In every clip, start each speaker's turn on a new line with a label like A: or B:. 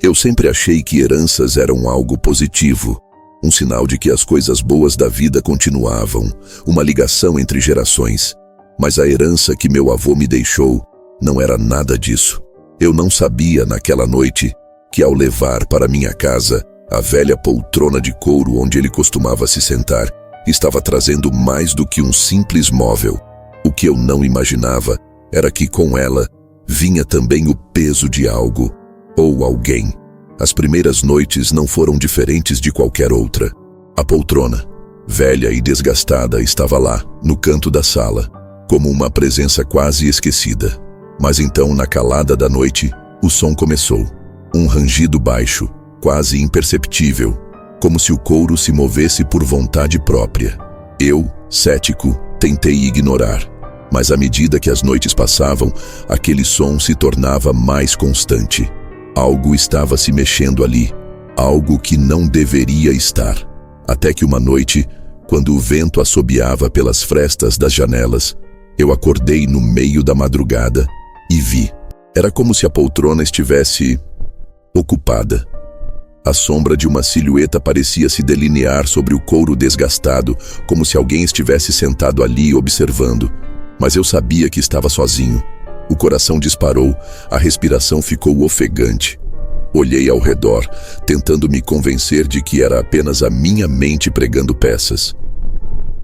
A: Eu sempre achei que heranças eram algo positivo, um sinal de que as coisas boas da vida continuavam, uma ligação entre gerações. Mas a herança que meu avô me deixou não era nada disso. Eu não sabia naquela noite que, ao levar para minha casa a velha poltrona de couro onde ele costumava se sentar, estava trazendo mais do que um simples móvel. O que eu não imaginava era que com ela vinha também o peso de algo ou alguém. As primeiras noites não foram diferentes de qualquer outra. A poltrona, velha e desgastada, estava lá, no canto da sala, como uma presença quase esquecida. Mas então, na calada da noite, o som começou. Um rangido baixo, quase imperceptível, como se o couro se movesse por vontade própria. Eu, cético, tentei ignorar, mas à medida que as noites passavam, aquele som se tornava mais constante. Algo estava se mexendo ali, algo que não deveria estar. Até que uma noite, quando o vento assobiava pelas frestas das janelas, eu acordei no meio da madrugada e vi. Era como se a poltrona estivesse ocupada. A sombra de uma silhueta parecia se delinear sobre o couro desgastado, como se alguém estivesse sentado ali observando. Mas eu sabia que estava sozinho. O coração disparou, a respiração ficou ofegante. Olhei ao redor, tentando me convencer de que era apenas a minha mente pregando peças.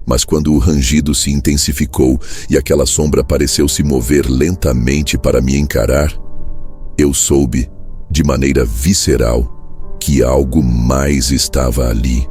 A: Mas quando o rangido se intensificou e aquela sombra pareceu se mover lentamente para me encarar, eu soube, de maneira visceral, que algo mais estava ali.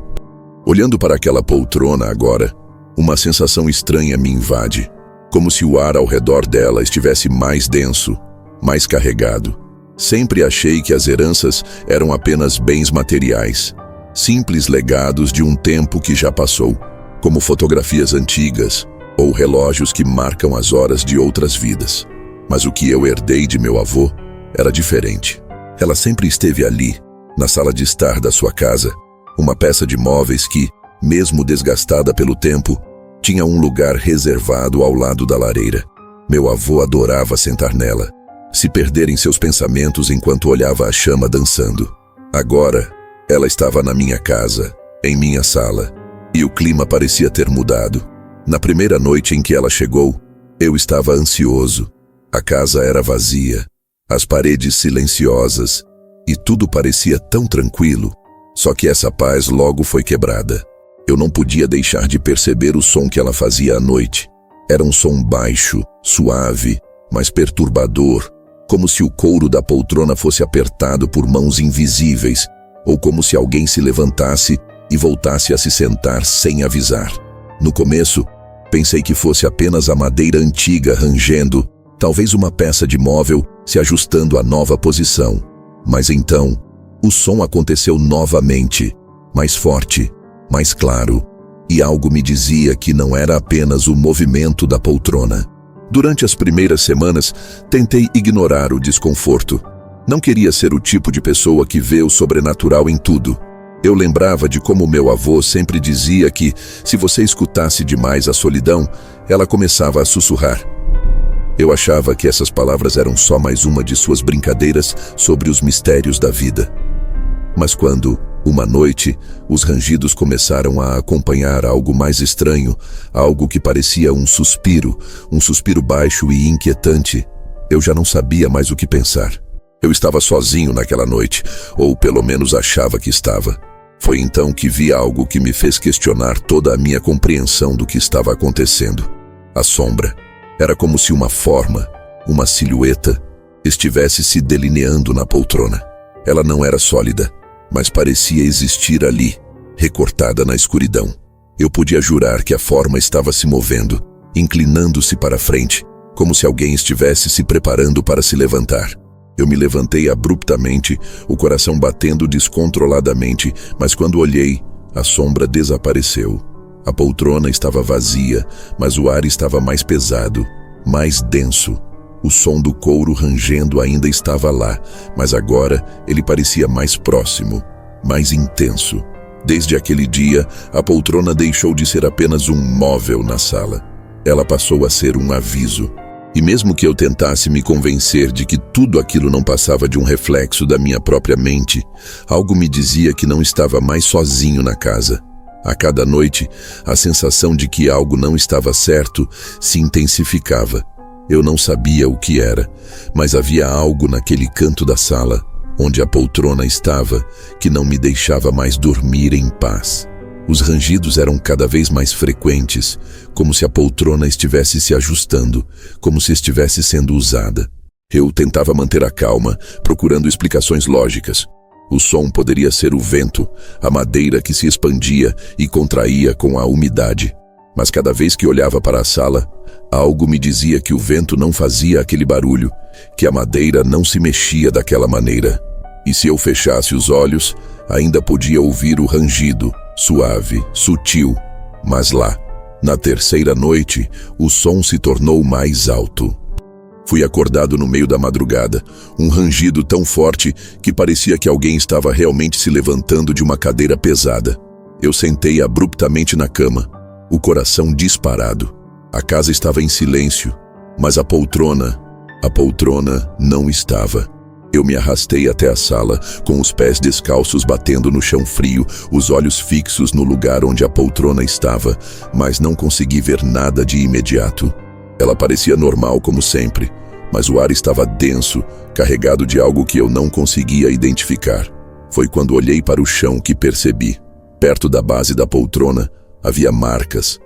A: Olhando para aquela poltrona agora, uma sensação estranha me invade, como se o ar ao redor dela estivesse mais denso, mais carregado. Sempre achei que as heranças eram apenas bens materiais, simples legados de um tempo que já passou, como fotografias antigas ou relógios que marcam as horas de outras vidas. Mas o que eu herdei de meu avô era diferente. Ela sempre esteve ali, na sala de estar da sua casa, uma peça de móveis que, mesmo desgastada pelo tempo, tinha um lugar reservado ao lado da lareira. Meu avô adorava sentar nela, se perder em seus pensamentos enquanto olhava a chama dançando. Agora, ela estava na minha casa, em minha sala, e o clima parecia ter mudado. Na primeira noite em que ela chegou, eu estava ansioso. A casa era vazia, as paredes silenciosas, e tudo parecia tão tranquilo. Só que essa paz logo foi quebrada. Eu não podia deixar de perceber o som que ela fazia à noite. Era um som baixo, suave, mas perturbador, como se o couro da poltrona fosse apertado por mãos invisíveis, ou como se alguém se levantasse e voltasse a se sentar sem avisar. No começo, pensei que fosse apenas a madeira antiga rangendo, talvez uma peça de móvel se ajustando à nova posição. Mas então, o som aconteceu novamente, mais forte, mais claro, e algo me dizia que não era apenas o movimento da poltrona. Durante as primeiras semanas, tentei ignorar o desconforto. Não queria ser o tipo de pessoa que vê o sobrenatural em tudo. Eu lembrava de como meu avô sempre dizia que, se você escutasse demais a solidão, ela começava a sussurrar. Eu achava que essas palavras eram só mais uma de suas brincadeiras sobre os mistérios da vida. Mas quando, uma noite, os rangidos começaram a acompanhar algo mais estranho, algo que parecia um suspiro baixo e inquietante, eu já não sabia mais o que pensar. Eu estava sozinho naquela noite, ou pelo menos achava que estava. Foi então que vi algo que me fez questionar toda a minha compreensão do que estava acontecendo. A sombra. Era como se uma forma, uma silhueta, estivesse se delineando na poltrona. Ela não era sólida, mas parecia existir ali, recortada na escuridão. Eu podia jurar que a forma estava se movendo, inclinando-se para frente, como se alguém estivesse se preparando para se levantar. Eu me levantei abruptamente, o coração batendo descontroladamente, mas quando olhei, a sombra desapareceu. A poltrona estava vazia, mas o ar estava mais pesado, mais denso. O som do couro rangendo ainda estava lá, mas agora ele parecia mais próximo, mais intenso. Desde aquele dia, a poltrona deixou de ser apenas um móvel na sala. Ela passou a ser um aviso. E mesmo que eu tentasse me convencer de que tudo aquilo não passava de um reflexo da minha própria mente, algo me dizia que não estava mais sozinho na casa. A cada noite, a sensação de que algo não estava certo se intensificava. Eu não sabia o que era, mas havia algo naquele canto da sala, onde a poltrona estava, que não me deixava mais dormir em paz. Os rangidos eram cada vez mais frequentes, como se a poltrona estivesse se ajustando, como se estivesse sendo usada. Eu tentava manter a calma, procurando explicações lógicas. O som poderia ser o vento, a madeira que se expandia e contraía com a umidade. Mas cada vez que olhava para a sala, algo me dizia que o vento não fazia aquele barulho, que a madeira não se mexia daquela maneira. E se eu fechasse os olhos, ainda podia ouvir o rangido, suave, sutil. Mas lá, na terceira noite, o som se tornou mais alto. Fui acordado no meio da madrugada, um rangido tão forte que parecia que alguém estava realmente se levantando de uma cadeira pesada. Eu sentei abruptamente na cama, o coração disparado. A casa estava em silêncio, mas a poltrona não estava. Eu me arrastei até a sala, com os pés descalços batendo no chão frio, os olhos fixos no lugar onde a poltrona estava, mas não consegui ver nada de imediato. Ela parecia normal como sempre, mas o ar estava denso, carregado de algo que eu não conseguia identificar. Foi quando olhei para o chão que percebi. Perto da base da poltrona havia marcas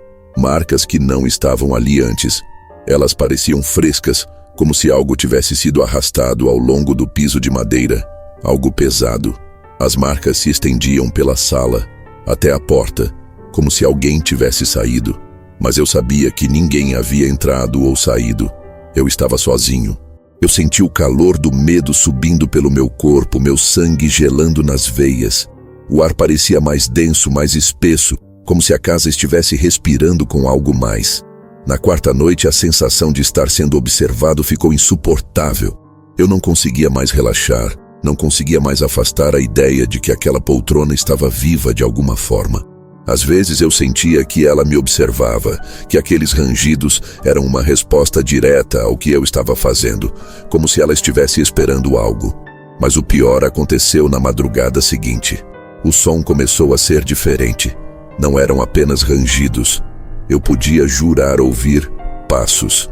A: que não estavam ali antes. Elas pareciam frescas, como se algo tivesse sido arrastado ao longo do piso de madeira, algo pesado. As marcas se estendiam pela sala, até a porta, como se alguém tivesse saído. Mas eu sabia que ninguém havia entrado ou saído. Eu estava sozinho. Eu senti o calor do medo subindo pelo meu corpo, meu sangue gelando nas veias. O ar parecia mais denso, mais espesso, como se a casa estivesse respirando com algo mais. Na quarta noite, a sensação de estar sendo observado ficou insuportável. Eu não conseguia mais relaxar, não conseguia mais afastar a ideia de que aquela poltrona estava viva de alguma forma. Às vezes eu sentia que ela me observava, que aqueles rangidos eram uma resposta direta ao que eu estava fazendo, como se ela estivesse esperando algo. Mas o pior aconteceu na madrugada seguinte. O som começou a ser diferente. Não eram apenas rangidos. Eu podia jurar ouvir passos.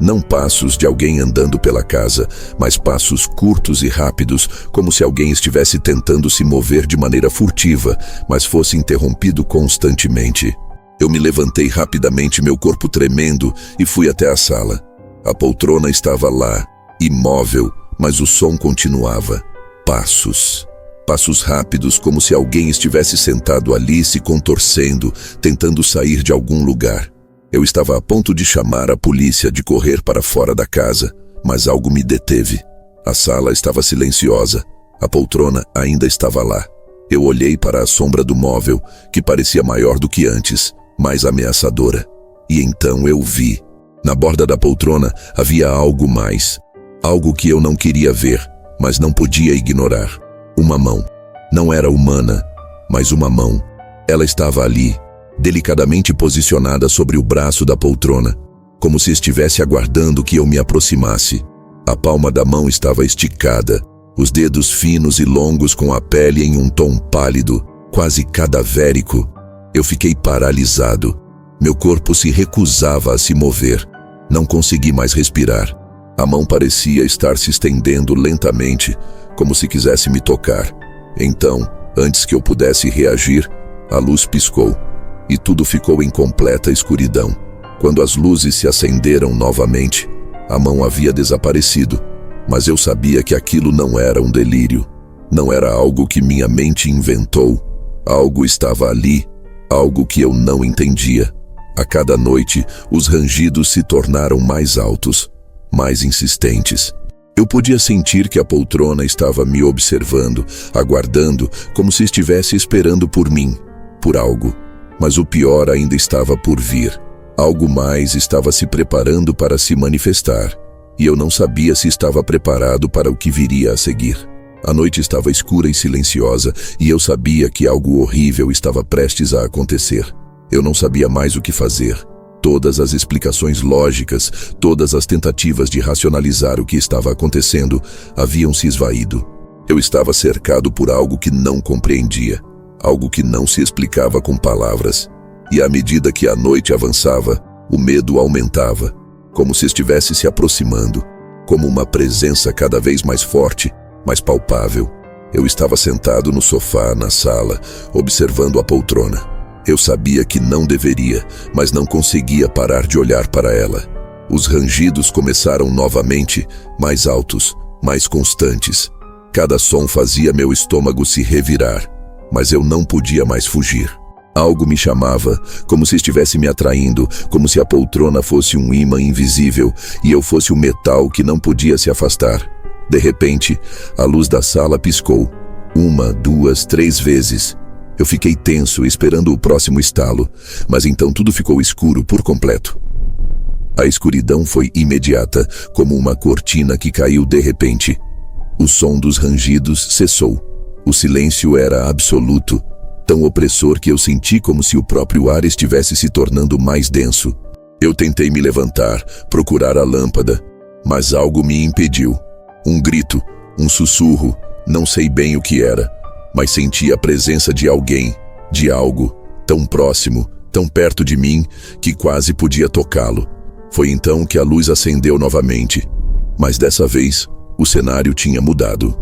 A: Não passos de alguém andando pela casa, mas passos curtos e rápidos, como se alguém estivesse tentando se mover de maneira furtiva, mas fosse interrompido constantemente. Eu me levantei rapidamente, meu corpo tremendo, e fui até a sala. A poltrona estava lá, imóvel, mas o som continuava. Passos. Passos rápidos, como se alguém estivesse sentado ali se contorcendo, tentando sair de algum lugar. Eu estava a ponto de chamar a polícia, de correr para fora da casa, mas algo me deteve. A sala estava silenciosa. A poltrona ainda estava lá. Eu olhei para a sombra do móvel, que parecia maior do que antes, mais ameaçadora. E então eu vi. Na borda da poltrona havia algo mais. Algo que eu não queria ver, mas não podia ignorar. Uma mão. Não era humana, mas uma mão. Ela estava ali, delicadamente posicionada sobre o braço da poltrona, como se estivesse aguardando que eu me aproximasse. A palma da mão estava esticada, os dedos finos e longos com a pele em um tom pálido, quase cadavérico. Eu fiquei paralisado. Meu corpo se recusava a se mover. Não consegui mais respirar. A mão parecia estar se estendendo lentamente, como se quisesse me tocar. Então, antes que eu pudesse reagir, a luz piscou. E tudo ficou em completa escuridão. Quando as luzes se acenderam novamente, a mão havia desaparecido, mas eu sabia que aquilo não era um delírio. Não era algo que minha mente inventou. Algo estava ali, algo que eu não entendia. A cada noite, os rangidos se tornaram mais altos, mais insistentes. Eu podia sentir que a poltrona estava me observando, aguardando, como se estivesse esperando por mim, por algo. Mas o pior ainda estava por vir. Algo mais estava se preparando para se manifestar, e eu não sabia se estava preparado para o que viria a seguir. A noite estava escura e silenciosa, e eu sabia que algo horrível estava prestes a acontecer. Eu não sabia mais o que fazer. Todas as explicações lógicas, todas as tentativas de racionalizar o que estava acontecendo haviam se esvaído. Eu estava cercado por algo que não compreendia, algo que não se explicava com palavras. E à medida que a noite avançava, o medo aumentava, como se estivesse se aproximando, como uma presença cada vez mais forte, mais palpável. Eu estava sentado no sofá, na sala, observando a poltrona. Eu sabia que não deveria, mas não conseguia parar de olhar para ela. Os rangidos começaram novamente, mais altos, mais constantes. Cada som fazia meu estômago se revirar, mas eu não podia mais fugir. Algo me chamava, como se estivesse me atraindo, como se a poltrona fosse um ímã invisível e eu fosse o metal que não podia se afastar. De repente, a luz da sala piscou. 1, 2, 3 vezes. Eu fiquei tenso, esperando o próximo estalo, mas então tudo ficou escuro por completo. A escuridão foi imediata, como uma cortina que caiu de repente. O som dos rangidos cessou. O silêncio era absoluto, tão opressor que eu senti como se o próprio ar estivesse se tornando mais denso. Eu tentei me levantar, procurar a lâmpada, mas algo me impediu. Um grito, um sussurro, não sei bem o que era, mas senti a presença de alguém, de algo, tão próximo, tão perto de mim, que quase podia tocá-lo. Foi então que a luz acendeu novamente, mas dessa vez, o cenário tinha mudado.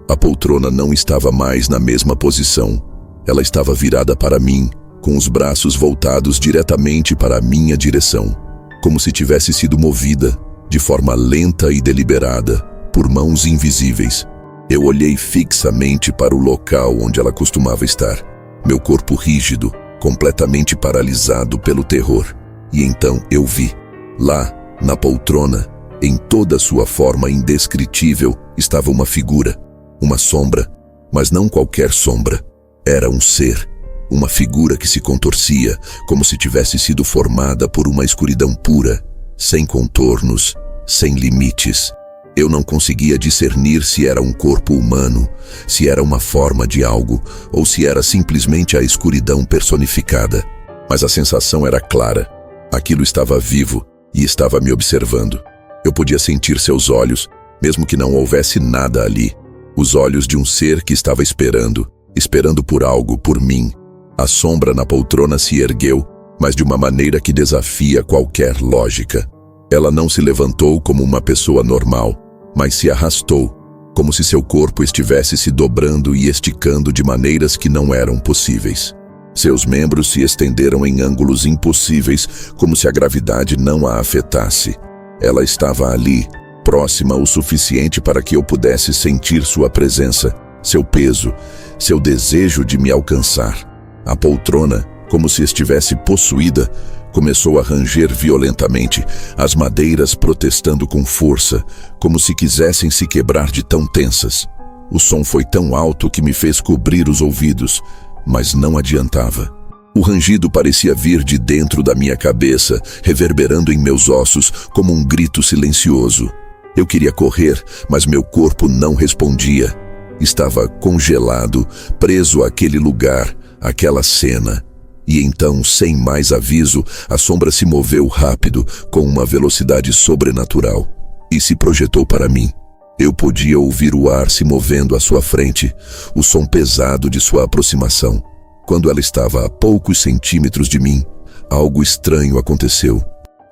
A: A poltrona não estava mais na mesma posição. Ela estava virada para mim, com os braços voltados diretamente para a minha direção, como se tivesse sido movida, de forma lenta e deliberada, por mãos invisíveis. Eu olhei fixamente para o local onde ela costumava estar, meu corpo rígido, completamente paralisado pelo terror. E então eu vi, lá, na poltrona, em toda sua forma indescritível, estava uma figura, uma sombra, mas não qualquer sombra. Era um ser, uma figura que se contorcia, como se tivesse sido formada por uma escuridão pura, sem contornos, sem limites. Eu não conseguia discernir se era um corpo humano, se era uma forma de algo, ou se era simplesmente a escuridão personificada. Mas a sensação era clara. Aquilo estava vivo e estava me observando. Eu podia sentir seus olhos, mesmo que não houvesse nada ali. Os olhos de um ser que estava esperando por algo, por mim. A sombra na poltrona se ergueu, mas de uma maneira que desafia qualquer lógica. Ela não se levantou como uma pessoa normal, mas se arrastou, como se seu corpo estivesse se dobrando e esticando de maneiras que não eram possíveis. Seus membros se estenderam em ângulos impossíveis, como se a gravidade não a afetasse. Ela estava ali, próxima o suficiente para que eu pudesse sentir sua presença, seu peso, seu desejo de me alcançar. A poltrona, como se estivesse possuída, começou a ranger violentamente, as madeiras protestando com força, como se quisessem se quebrar de tão tensas. O som foi tão alto que me fez cobrir os ouvidos, mas não adiantava. O rangido parecia vir de dentro da minha cabeça, reverberando em meus ossos como um grito silencioso. Eu queria correr, mas meu corpo não respondia. Estava congelado, preso àquele lugar, àquela cena. E então, sem mais aviso, a sombra se moveu rápido, com uma velocidade sobrenatural, e se projetou para mim. Eu podia ouvir o ar se movendo à sua frente, o som pesado de sua aproximação. Quando ela estava a poucos centímetros de mim, algo estranho aconteceu.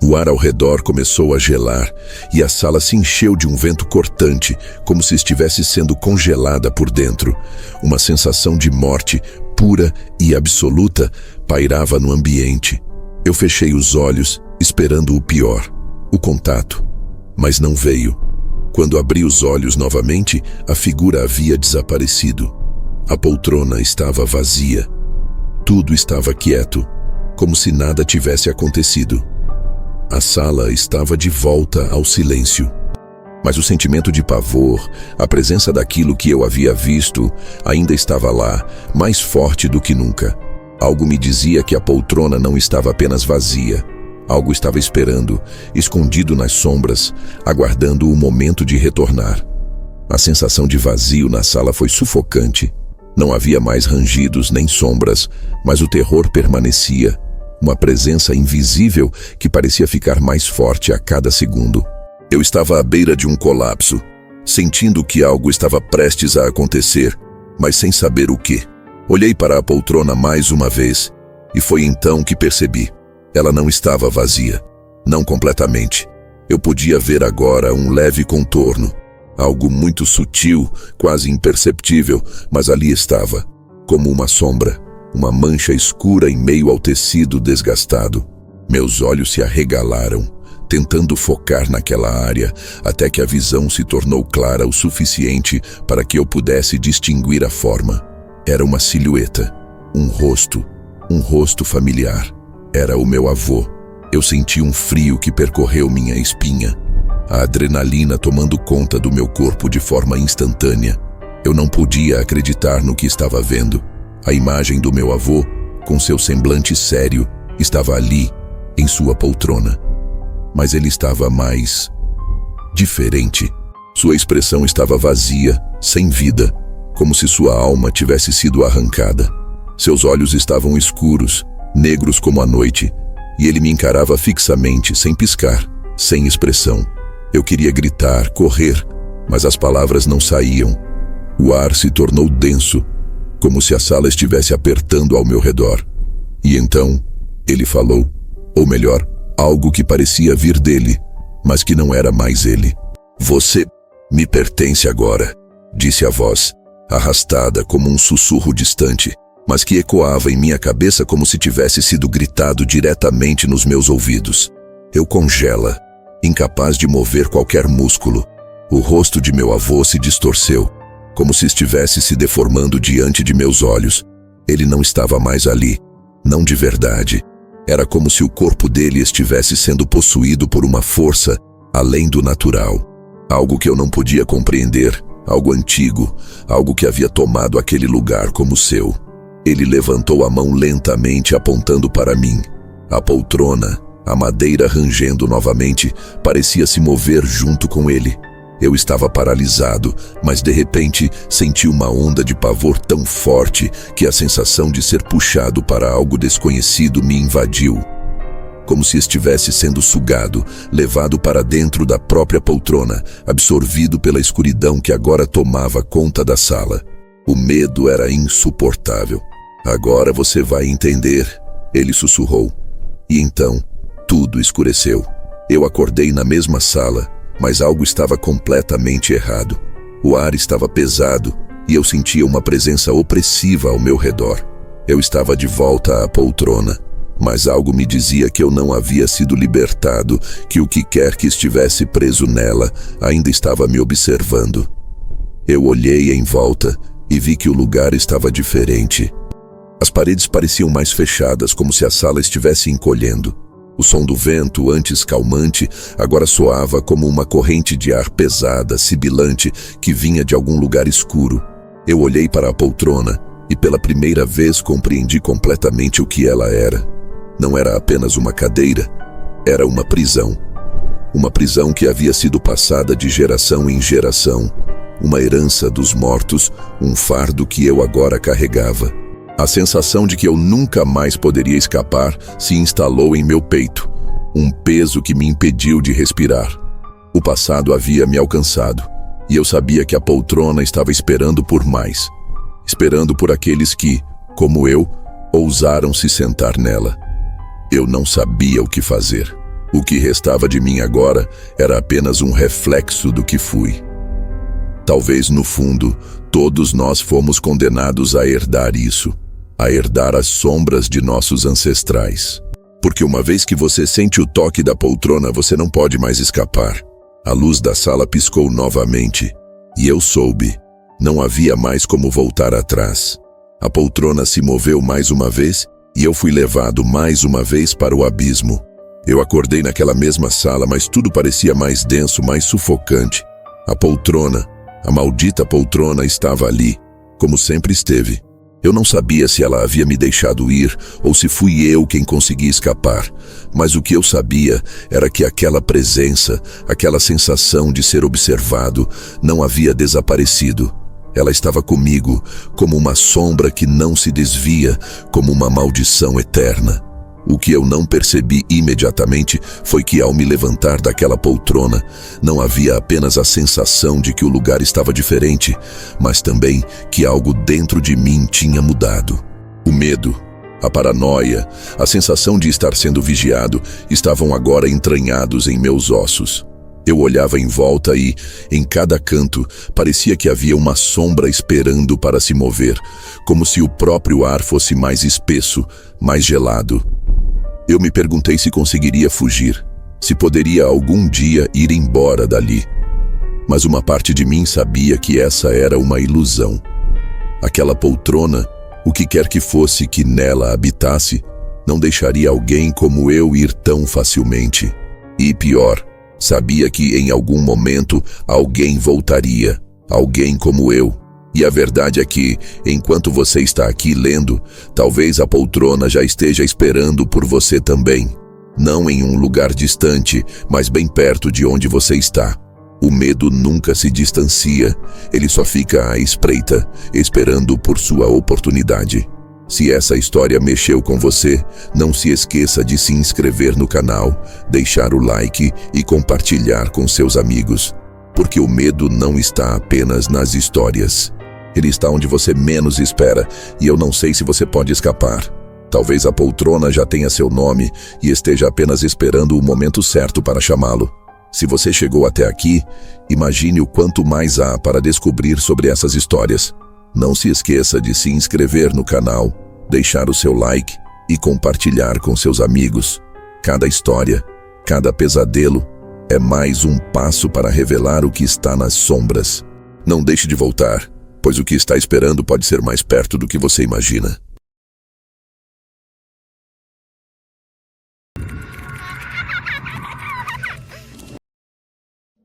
A: O ar ao redor começou a gelar e a sala se encheu de um vento cortante, como se estivesse sendo congelada por dentro. Uma sensação de morte, pura e absoluta, pairava no ambiente. Eu fechei os olhos, esperando o pior, o contato. Mas não veio. Quando abri os olhos novamente, a figura havia desaparecido. A poltrona estava vazia. Tudo estava quieto, como se nada tivesse acontecido. A sala estava de volta ao silêncio. Mas o sentimento de pavor, a presença daquilo que eu havia visto, ainda estava lá, mais forte do que nunca. Algo me dizia que a poltrona não estava apenas vazia. Algo estava esperando, escondido nas sombras, aguardando o momento de retornar. A sensação de vazio na sala foi sufocante. Não havia mais rangidos nem sombras, mas o terror permanecia. uma presença invisível que parecia ficar mais forte a cada segundo. Eu estava à beira de um colapso, sentindo que algo estava prestes a acontecer, mas sem saber o que. Olhei para a poltrona mais uma vez, e foi então que percebi. Ela não estava vazia, não completamente. Eu podia ver agora um leve contorno, algo muito sutil, quase imperceptível, mas ali estava, como uma sombra, uma mancha escura em meio ao tecido desgastado. Meus olhos se arregalaram, tentando focar naquela área, até que a visão se tornou clara o suficiente para que eu pudesse distinguir a forma. Era uma silhueta, um rosto familiar. Era o meu avô. Eu senti um frio que percorreu minha espinha, a adrenalina tomando conta do meu corpo de forma instantânea. Eu não podia acreditar no que estava vendo. A imagem do meu avô, com seu semblante sério, estava ali, em sua poltrona. Mas ele estava mais diferente. Sua expressão estava vazia, sem vida, como se sua alma tivesse sido arrancada. Seus olhos estavam escuros, negros como a noite, e ele me encarava fixamente, sem piscar, sem expressão. Eu queria gritar, correr, mas as palavras não saíam. O ar se tornou denso, como se a sala estivesse apertando ao meu redor. E então, ele falou, ou melhor, algo que parecia vir dele, mas que não era mais ele. Você me pertence agora, disse a voz, arrastada como um sussurro distante, mas que ecoava em minha cabeça como se tivesse sido gritado diretamente nos meus ouvidos. Eu congela, incapaz de mover qualquer músculo. O rosto de meu avô se distorceu, como se estivesse se deformando diante de meus olhos. Ele não estava mais ali, não de verdade. Era como se o corpo dele estivesse sendo possuído por uma força além do natural. Algo que eu não podia compreender, algo antigo, algo que havia tomado aquele lugar como seu. Ele levantou a mão lentamente apontando para mim. A poltrona, a madeira rangendo novamente, parecia se mover junto com ele. Eu estava paralisado, mas de repente senti uma onda de pavor tão forte que a sensação de ser puxado para algo desconhecido me invadiu. Como se estivesse sendo sugado, levado para dentro da própria poltrona, absorvido pela escuridão que agora tomava conta da sala. O medo era insuportável. Agora você vai entender, ele sussurrou. E então, tudo escureceu. Eu acordei na mesma sala, mas algo estava completamente errado. O ar estava pesado e eu sentia uma presença opressiva ao meu redor. Eu estava de volta à poltrona, mas algo me dizia que eu não havia sido libertado, que o que quer que estivesse preso nela ainda estava me observando. Eu olhei em volta e vi que o lugar estava diferente. As paredes pareciam mais fechadas, como se a sala estivesse encolhendo. O som do vento, antes calmante, agora soava como uma corrente de ar pesada, sibilante, que vinha de algum lugar escuro. Eu olhei para a poltrona e pela primeira vez compreendi completamente o que ela era. Não era apenas uma cadeira, era uma prisão. Uma prisão que havia sido passada de geração em geração. Uma herança dos mortos, um fardo que eu agora carregava. A sensação de que eu nunca mais poderia escapar se instalou em meu peito, um peso que me impediu de respirar. O passado havia me alcançado, e eu sabia que a poltrona estava esperando por mais, esperando por aqueles que, como eu, ousaram se sentar nela. Eu não sabia o que fazer. O que restava de mim agora era apenas um reflexo do que fui. Talvez, no fundo, todos nós fomos condenados a herdar isso, a herdar as sombras de nossos ancestrais. Porque uma vez que você sente o toque da poltrona, você não pode mais escapar. A luz da sala piscou novamente, e eu soube. Não havia mais como voltar atrás. A poltrona se moveu mais uma vez, e eu fui levado mais uma vez para o abismo. Eu acordei naquela mesma sala, mas tudo parecia mais denso, mais sufocante. A poltrona, a maldita poltrona, estava ali, como sempre esteve. Eu não sabia se ela havia me deixado ir ou se fui eu quem consegui escapar, mas o que eu sabia era que aquela presença, aquela sensação de ser observado, não havia desaparecido. Ela estava comigo, como uma sombra que não se desvia, como uma maldição eterna. O que eu não percebi imediatamente foi que, ao me levantar daquela poltrona, não havia apenas a sensação de que o lugar estava diferente, mas também que algo dentro de mim tinha mudado. O medo, a paranoia, a sensação de estar sendo vigiado estavam agora entranhados em meus ossos. Eu olhava em volta e, em cada canto, parecia que havia uma sombra esperando para se mover, como se o próprio ar fosse mais espesso, mais gelado. Eu me perguntei se conseguiria fugir, se poderia algum dia ir embora dali. Mas uma parte de mim sabia que essa era uma ilusão. Aquela poltrona, o que quer que fosse que nela habitasse, não deixaria alguém como eu ir tão facilmente. E pior, sabia que em algum momento alguém voltaria, alguém como eu. E a verdade é que, enquanto você está aqui lendo, talvez a poltrona já esteja esperando por você também. Não em um lugar distante, mas bem perto de onde você está. O medo nunca se distancia, ele só fica à espreita, esperando por sua oportunidade. Se essa história mexeu com você, não se esqueça de se inscrever no canal, deixar o like e compartilhar com seus amigos. Porque o medo não está apenas nas histórias. Ele está onde você menos espera, e eu não sei se você pode escapar. Talvez a poltrona já tenha seu nome e esteja apenas esperando o momento certo para chamá-lo. Se você chegou até aqui, imagine o quanto mais há para descobrir sobre essas histórias. Não se esqueça de se inscrever no canal, deixar o seu like e compartilhar com seus amigos. Cada história, cada pesadelo é mais um passo para revelar o que está nas sombras. Não deixe de voltar, pois o que está esperando pode ser mais perto do que você imagina.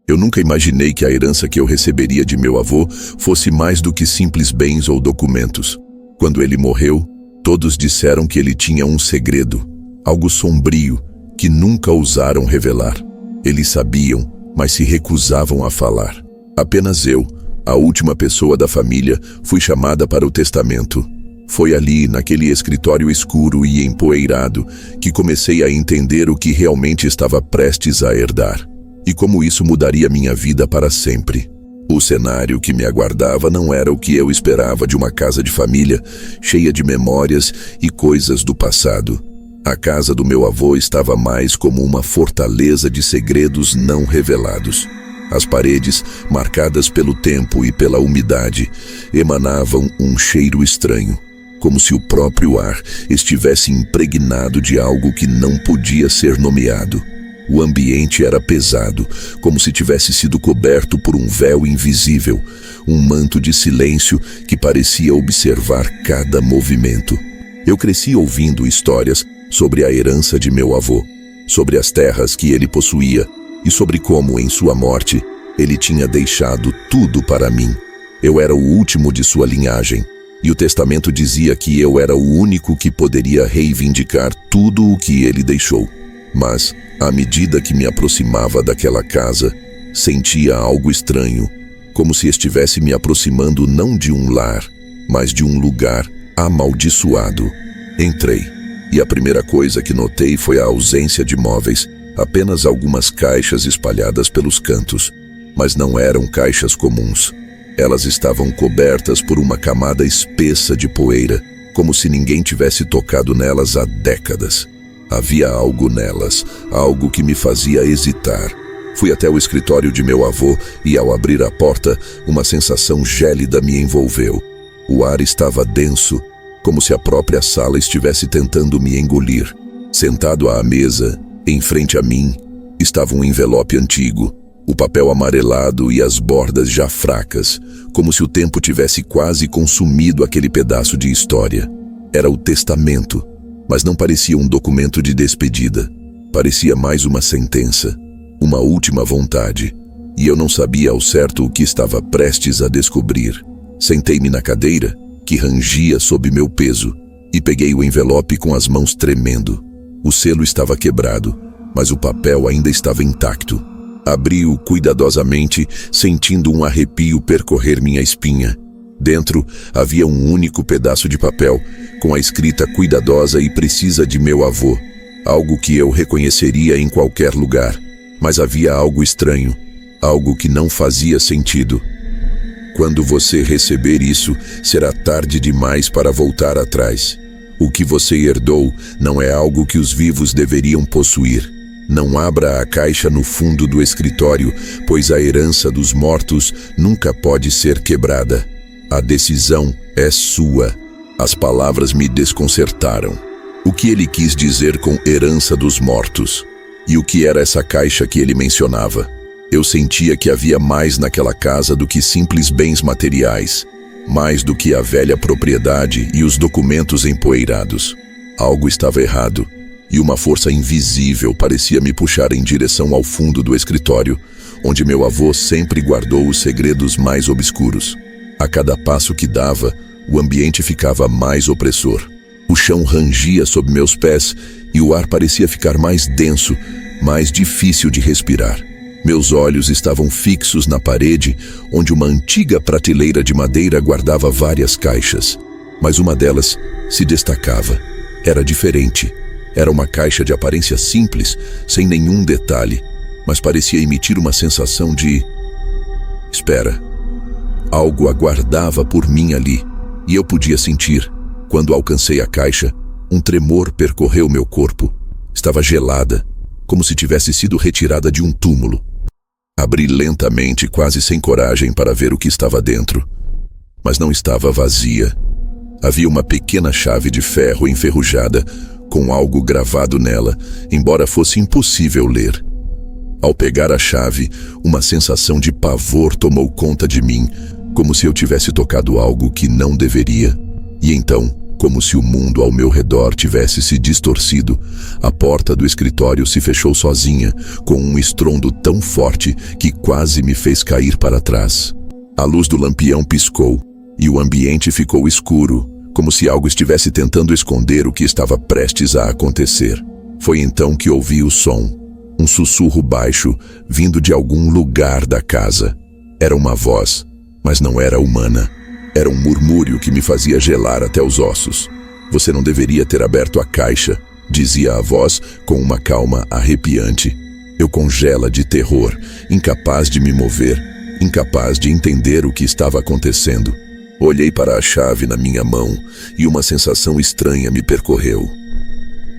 A: Eu nunca imaginei que a herança que eu receberia de meu avô fosse mais do que simples bens ou documentos. Quando ele morreu, todos disseram que ele tinha um segredo, algo sombrio, que nunca ousaram revelar. Eles sabiam, mas se recusavam a falar. Apenas eu, a última pessoa da família, fui chamada para o testamento. Foi ali, naquele escritório escuro e empoeirado, que comecei a entender o que realmente estava prestes a herdar. E como isso mudaria minha vida para sempre. O cenário que me aguardava não era o que eu esperava de uma casa de família, cheia de memórias e coisas do passado. A casa do meu avô estava mais como uma fortaleza de segredos não revelados. As paredes, marcadas pelo tempo e pela umidade, emanavam um cheiro estranho, como se o próprio ar estivesse impregnado de algo que não podia ser nomeado. O ambiente era pesado, como se tivesse sido coberto por um véu invisível, um manto de silêncio que parecia observar cada movimento. Eu cresci ouvindo histórias sobre a herança de meu avô, sobre as terras que ele possuía e sobre como, em sua morte, ele tinha deixado tudo para mim. Eu era o último de sua linhagem, e o testamento dizia que eu era o único que poderia reivindicar tudo o que ele deixou. Mas, à medida que me aproximava daquela casa, sentia algo estranho, como se estivesse me aproximando não de um lar, mas de um lugar amaldiçoado. Entrei, e a primeira coisa que notei foi a ausência de móveis, apenas algumas caixas espalhadas pelos cantos. Mas não eram caixas comuns. Elas estavam cobertas por uma camada espessa de poeira, como se ninguém tivesse tocado nelas há décadas. Havia algo nelas, algo que me fazia hesitar. Fui até o escritório de meu avô e, ao abrir a porta, uma sensação gélida me envolveu. O ar estava denso, como se a própria sala estivesse tentando me engolir. Sentado à mesa, em frente a mim, estava um envelope antigo, o papel amarelado e as bordas já fracas, como se o tempo tivesse quase consumido aquele pedaço de história. Era o testamento. Mas não parecia um documento de despedida. Parecia mais uma sentença, uma última vontade. E eu não sabia ao certo o que estava prestes a descobrir. Sentei-me na cadeira, que rangia sob meu peso, e peguei o envelope com as mãos tremendo. O selo estava quebrado, mas o papel ainda estava intacto. Abri-o cuidadosamente, sentindo um arrepio percorrer minha espinha. Dentro havia um único pedaço de papel, com a escrita cuidadosa e precisa de meu avô. algo que eu reconheceria em qualquer lugar. Mas havia algo estranho, algo que não fazia sentido. Quando você receber isso, será tarde demais para voltar atrás. O que você herdou não é algo que os vivos deveriam possuir. Não abra a caixa no fundo do escritório, pois a herança dos mortos nunca pode ser quebrada. A decisão é sua. As palavras me desconcertaram. O que ele quis dizer com herança dos mortos? E o que era essa caixa que ele mencionava? Eu sentia que havia mais naquela casa do que simples bens materiais, mais do que a velha propriedade e os documentos empoeirados. Algo estava errado, e uma força invisível parecia me puxar em direção ao fundo do escritório, onde meu avô sempre guardou os segredos mais obscuros. A cada passo que dava, o ambiente ficava mais opressor. O chão rangia sob meus pés e o ar parecia ficar mais denso, mais difícil de respirar. Meus olhos estavam fixos na parede, onde uma antiga prateleira de madeira guardava várias caixas. Mas uma delas se destacava. Era diferente. Era uma caixa de aparência simples, sem nenhum detalhe, mas parecia emitir uma sensação de... Espera. Algo aguardava por mim ali, e eu podia sentir. Quando alcancei a caixa, um tremor percorreu meu corpo. Estava gelada, como se tivesse sido retirada de um túmulo. Abri lentamente, quase sem coragem, para ver o que estava dentro. Mas não estava vazia. Havia uma pequena chave de ferro enferrujada, com algo gravado nela, embora fosse impossível ler. Ao pegar a chave, uma sensação de pavor tomou conta de mim, como se eu tivesse tocado algo que não deveria. E então, como se o mundo ao meu redor tivesse se distorcido, a porta do escritório se fechou sozinha, com um estrondo tão forte que quase me fez cair para trás. A luz do lampião piscou, e o ambiente ficou escuro, como se algo estivesse tentando esconder o que estava prestes a acontecer. Foi então que ouvi o som, um sussurro baixo, vindo de algum lugar da casa. Era uma voz, mas não era humana. Era um murmúrio que me fazia gelar até os ossos. Você não deveria ter aberto a caixa, dizia a voz com uma calma arrepiante. Eu congela de terror, incapaz de me mover, incapaz de entender o que estava acontecendo. Olhei para a chave na minha mão e uma sensação estranha me percorreu.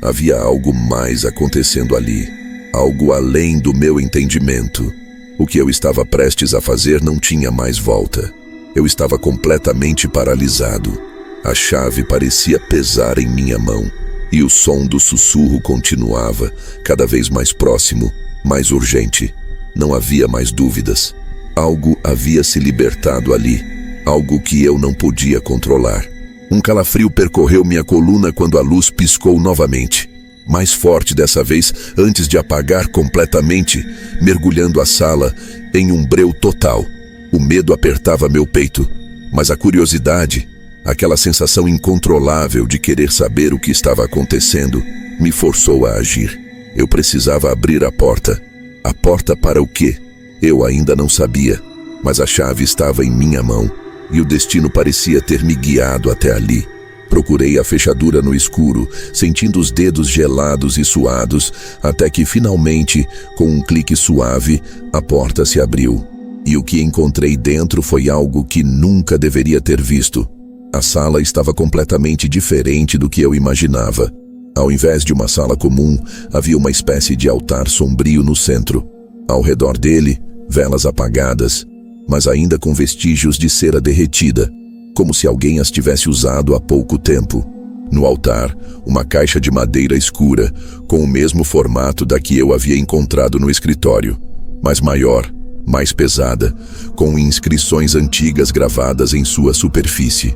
A: Havia algo mais acontecendo ali, algo além do meu entendimento. O que eu estava prestes a fazer não tinha mais volta. Eu estava completamente paralisado. A chave parecia pesar em minha mão, e o som do sussurro continuava, cada vez mais próximo, mais urgente. Não havia mais dúvidas. Algo havia se libertado ali, algo que eu não podia controlar. Um calafrio percorreu minha coluna quando a luz piscou novamente. Mais forte dessa vez, antes de apagar completamente, mergulhando a sala em um breu total. O medo apertava meu peito, mas a curiosidade, aquela sensação incontrolável de querer saber o que estava acontecendo, me forçou a agir. Eu precisava abrir a porta. A porta para o quê? Eu ainda não sabia, mas a chave estava em minha mão, e o destino parecia ter me guiado até ali. Procurei a fechadura no escuro, sentindo os dedos gelados e suados, até que finalmente, com um clique suave, a porta se abriu. E o que encontrei dentro foi algo que nunca deveria ter visto. A sala estava completamente diferente do que eu imaginava. Ao invés de uma sala comum, havia uma espécie de altar sombrio no centro. Ao redor dele, velas apagadas, mas ainda com vestígios de cera derretida, como se alguém as tivesse usado há pouco tempo. No altar, uma caixa de madeira escura, com o mesmo formato da que eu havia encontrado no escritório, mas maior, mais pesada, com inscrições antigas gravadas em sua superfície.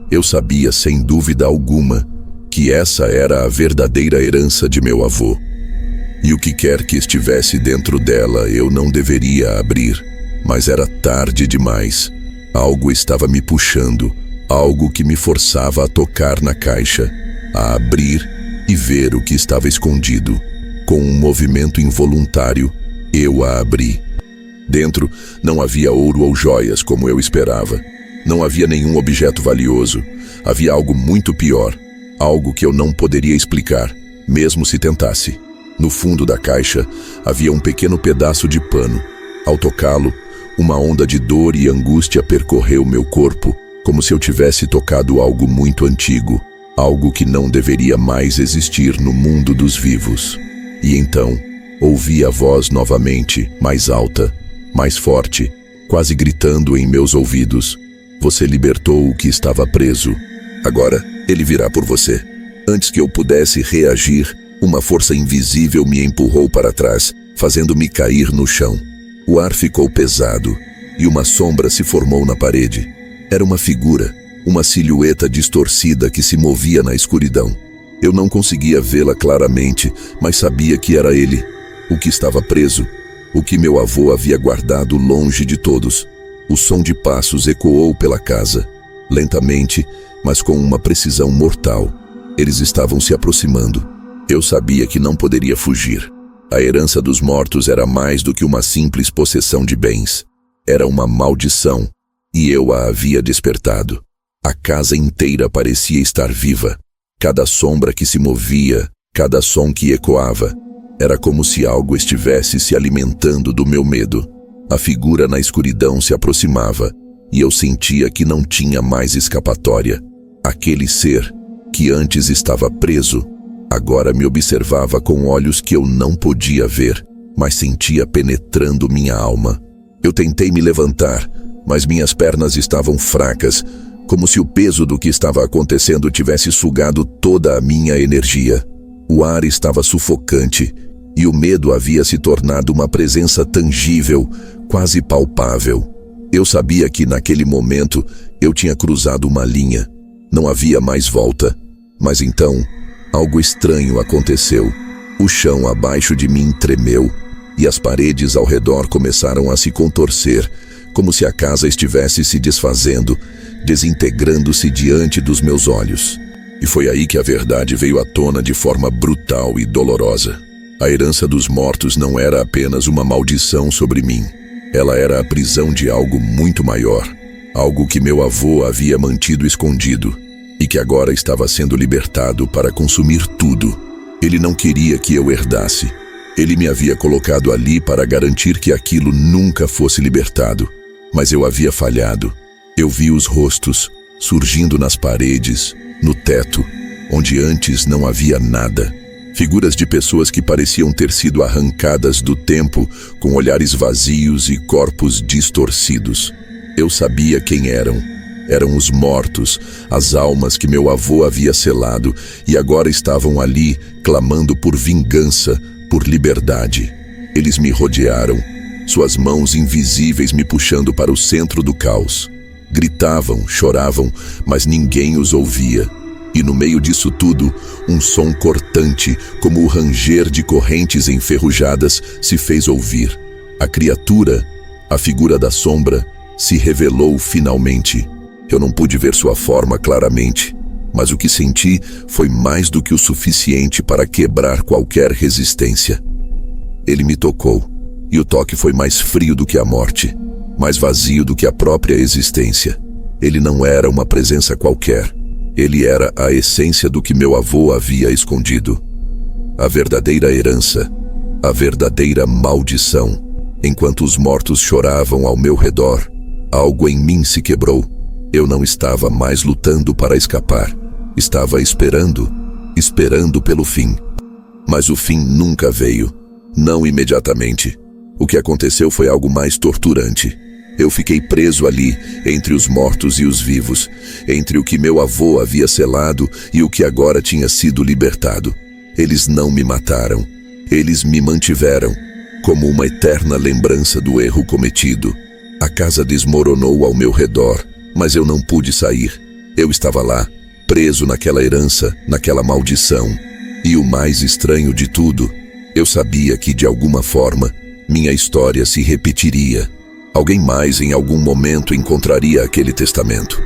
A: Eu sabia, sem dúvida alguma, que essa era a verdadeira herança de meu avô. E o que quer que estivesse dentro dela eu não deveria abrir, mas era tarde demais. Algo estava me puxando, algo que me forçava a tocar na caixa, a abrir e ver o que estava escondido. Com um movimento involuntário, eu a abri. Dentro não havia ouro ou joias como eu esperava. Não havia nenhum objeto valioso. Havia algo muito pior, algo que eu não poderia explicar. mesmo se tentasse. No fundo da caixa havia um pequeno pedaço de pano. Ao tocá-lo, uma onda de dor e angústia percorreu meu corpo, como se eu tivesse tocado algo muito antigo, algo que não deveria mais existir no mundo dos vivos. E então, ouvi a voz novamente, mais alta, mais forte, quase gritando em meus ouvidos: "Você libertou o que estava preso. Agora, ele virá por você." Antes que eu pudesse reagir, uma força invisível me empurrou para trás, fazendo-me cair no chão. O ar ficou pesado e uma sombra se formou na parede. Era uma figura, uma silhueta distorcida que se movia na escuridão. Eu não conseguia vê-la claramente, mas sabia que era ele, o que estava preso, o que meu avô havia guardado longe de todos. O som de passos ecoou pela casa, lentamente, mas com uma precisão mortal. Eles estavam se aproximando. Eu sabia que não poderia fugir. A herança dos mortos era mais do que uma simples possessão de bens. Era uma maldição, e eu a havia despertado. A casa inteira parecia estar viva. Cada sombra que se movia, cada som que ecoava, era como se algo estivesse se alimentando do meu medo. A figura na escuridão se aproximava, e eu sentia que não tinha mais escapatória. Aquele ser, que antes estava preso, agora me observava com olhos que eu não podia ver, mas sentia penetrando minha alma. Eu tentei me levantar, mas minhas pernas estavam fracas, como se o peso do que estava acontecendo tivesse sugado toda a minha energia. O ar estava sufocante, e o medo havia se tornado uma presença tangível, quase palpável. Eu sabia que naquele momento eu tinha cruzado uma linha. Não havia mais volta. Mas então, algo estranho aconteceu. O chão abaixo de mim tremeu, e as paredes ao redor começaram a se contorcer, como se a casa estivesse se desfazendo, desintegrando-se diante dos meus olhos. E foi aí que a verdade veio à tona de forma brutal e dolorosa. A herança dos mortos não era apenas uma maldição sobre mim. Ela era a prisão de algo muito maior, algo que meu avô havia mantido escondido, e que agora estava sendo libertado para consumir tudo. Ele não queria que eu herdasse. Ele me havia colocado ali para garantir que aquilo nunca fosse libertado. Mas eu havia falhado. Eu vi os rostos surgindo nas paredes, no teto, onde antes não havia nada. Figuras de pessoas que pareciam ter sido arrancadas do tempo, com olhares vazios e corpos distorcidos. Eu sabia quem eram. Eram os mortos, as almas que meu avô havia selado, e agora estavam ali, clamando por vingança, por liberdade. Eles me rodearam, suas mãos invisíveis me puxando para o centro do caos. Gritavam, choravam, mas ninguém os ouvia. E no meio disso tudo, um som cortante, como o ranger de correntes enferrujadas, se fez ouvir. A criatura, a figura da sombra, se revelou finalmente. Eu não pude ver sua forma claramente, mas o que senti foi mais do que o suficiente para quebrar qualquer resistência. Ele me tocou, e o toque foi mais frio do que a morte, mais vazio do que a própria existência. Ele não era uma presença qualquer. Ele era a essência do que meu avô havia escondido. A verdadeira herança, a verdadeira maldição. Enquanto os mortos choravam ao meu redor, algo em mim se quebrou. Eu não estava mais lutando para escapar. Estava esperando pelo fim. Mas o fim nunca veio. Não imediatamente. O que aconteceu foi algo mais torturante. Eu fiquei preso ali, entre os mortos e os vivos, entre o que meu avô havia selado e o que agora tinha sido libertado. Eles não me mataram. Eles me mantiveram, como uma eterna lembrança do erro cometido. A casa desmoronou ao meu redor, mas eu não pude sair. Eu estava lá, preso naquela herança, naquela maldição. E o mais estranho de tudo, eu sabia que, de alguma forma, minha história se repetiria. Alguém mais em algum momento encontraria aquele testamento.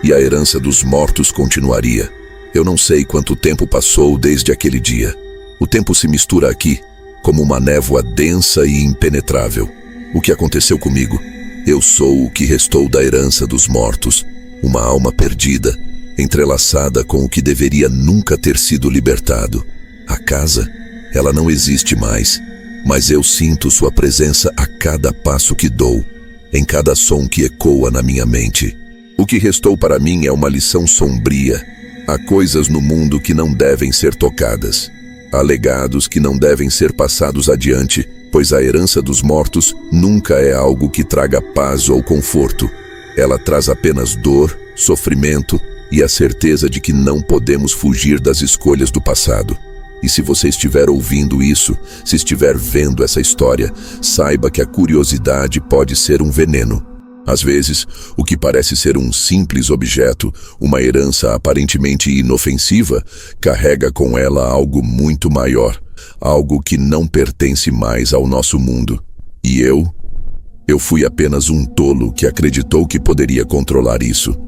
A: E a herança dos mortos continuaria. Eu não sei quanto tempo passou desde aquele dia. O tempo se mistura aqui, como uma névoa densa e impenetrável. O que aconteceu comigo? Eu sou o que restou da herança dos mortos, uma alma perdida, entrelaçada com o que deveria nunca ter sido libertado. A casa, ela não existe mais, mas eu sinto sua presença a cada passo que dou, em cada som que ecoa na minha mente. O que restou para mim é uma lição sombria. Há coisas no mundo que não devem ser tocadas. Há legados que não devem ser passados adiante, pois a herança dos mortos nunca é algo que traga paz ou conforto. Ela traz apenas dor, sofrimento e a certeza de que não podemos fugir das escolhas do passado. E se você estiver ouvindo isso, se estiver vendo essa história, saiba que a curiosidade pode ser um veneno. Às vezes, o que parece ser um simples objeto, uma herança aparentemente inofensiva, carrega com ela algo muito maior, algo que não pertence mais ao nosso mundo. E eu fui apenas um tolo que acreditou que poderia controlar isso.